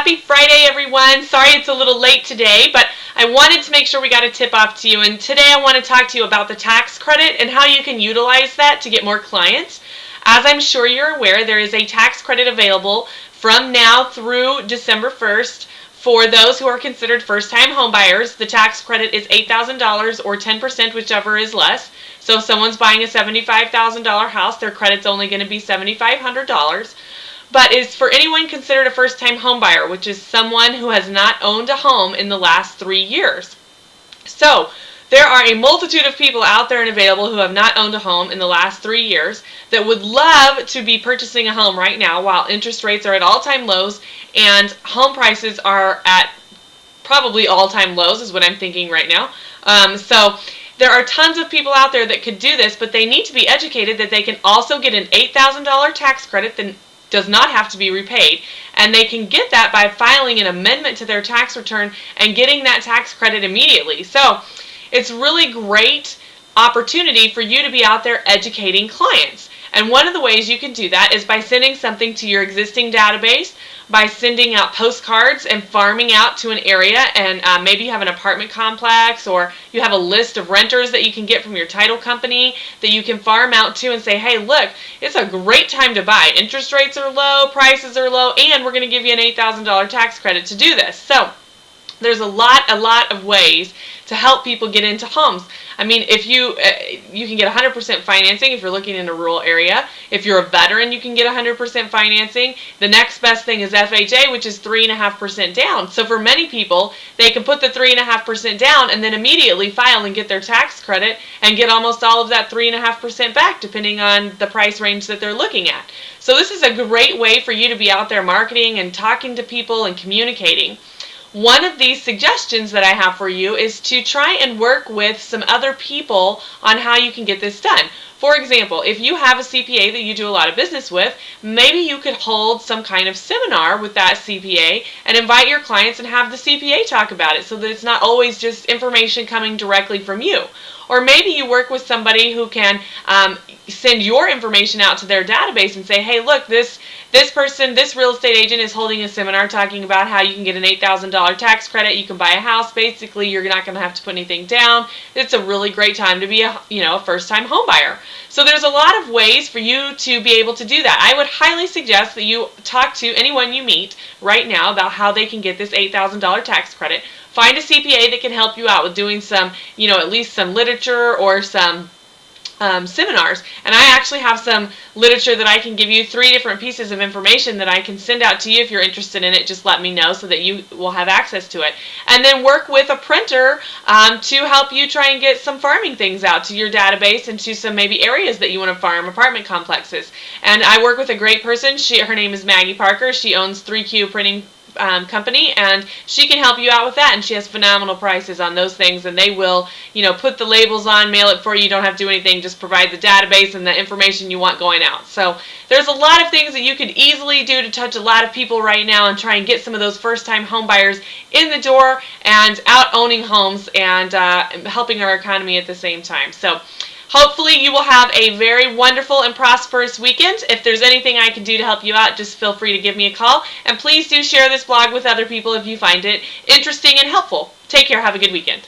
Happy Friday, everyone. Sorry it's a little late today, but I wanted to make sure we got a tip off to you. And today I want to talk to you about the tax credit and how you can utilize that to get more clients. As I'm sure you're aware, there is a tax credit available from now through December 1st. For those who are considered first-time home buyers, the tax credit is $8,000 or 10%, whichever is less. So if someone's buying a $75,000 house, their credit's only going to be $7,500. But is for anyone considered a first-time home buyer, which is someone who has not owned a home in the last 3 years. So there are a multitude of people out there and available who have not owned a home in the last 3 years that would love to be purchasing a home right now while interest rates are at all-time lows and home prices are at probably all-time lows is what I'm thinking right now. So there are tons of people out there that could do this, but they need to be educated that they can also get an $8,000 tax credit that does not have to be repaid, and they can get that by filing an amendment to their tax return and getting that tax credit immediately. So it's really great opportunity for you to be out there educating clients. And one of the ways you can do that is by sending something to your existing database, by sending out postcards and farming out to an area, and maybe you have an apartment complex or you have a list of renters that you can get from your title company that you can farm out to and say, hey, look, it's a great time to buy. Interest rates are low, prices are low, and we're going to give you an $8,000 tax credit to do this. So there's a lot of ways to help people get into homes. I mean, if you can get 100% financing if you're looking in a rural area. If you're a veteran, you can get 100% financing. The next best thing is FHA, which is 3.5% down. So for many people, they can put the 3.5% down and then immediately file and get their tax credit and get almost all of that 3.5% back, depending on the price range that they're looking at. So this is a great way for you to be out there marketing and talking to people and communicating. One of these suggestions that I have for you is to try and work with some other people on how you can get this done. For example, if you have a CPA that you do a lot of business with, maybe you could hold some kind of seminar with that CPA and invite your clients and have the CPA talk about it so that it's not always just information coming directly from you. Or maybe you work with somebody who can send your information out to their database and say, hey, look, this person, this real estate agent is holding a seminar talking about how you can get an $8,000 tax credit. You can buy a house. Basically, you're not going to have to put anything down. It's a really great time to be a first-time home buyer. So there's a lot of ways for you to be able to do that. I would highly suggest that you talk to anyone you meet right now about how they can get this $8,000 tax credit. Find a CPA that can help you out with doing some, at least some literature or some seminars. And I actually have some literature that I can give you, 3 different pieces of information that I can send out to you. If you're interested in it, just let me know so that you will have access to it. And then work with a printer to help you try and get some farming things out to your database and to some maybe areas that you want to farm, apartment complexes. And I work with a great person. Her name is Maggie Parker. She owns 3Q Printing company, and she can help you out with that, and she has phenomenal prices on those things, and they will put the labels on, mail it for you. You don't have to do anything, just provide the database and the information you want going out. So there's a lot of things that you could easily do to touch a lot of people right now and try and get some of those first-time home buyers in the door and out owning homes and helping our economy at the same time. So hopefully you will have a very wonderful and prosperous weekend. If there's anything I can do to help you out, just feel free to give me a call. And please do share this blog with other people if you find it interesting and helpful. Take care. Have a good weekend.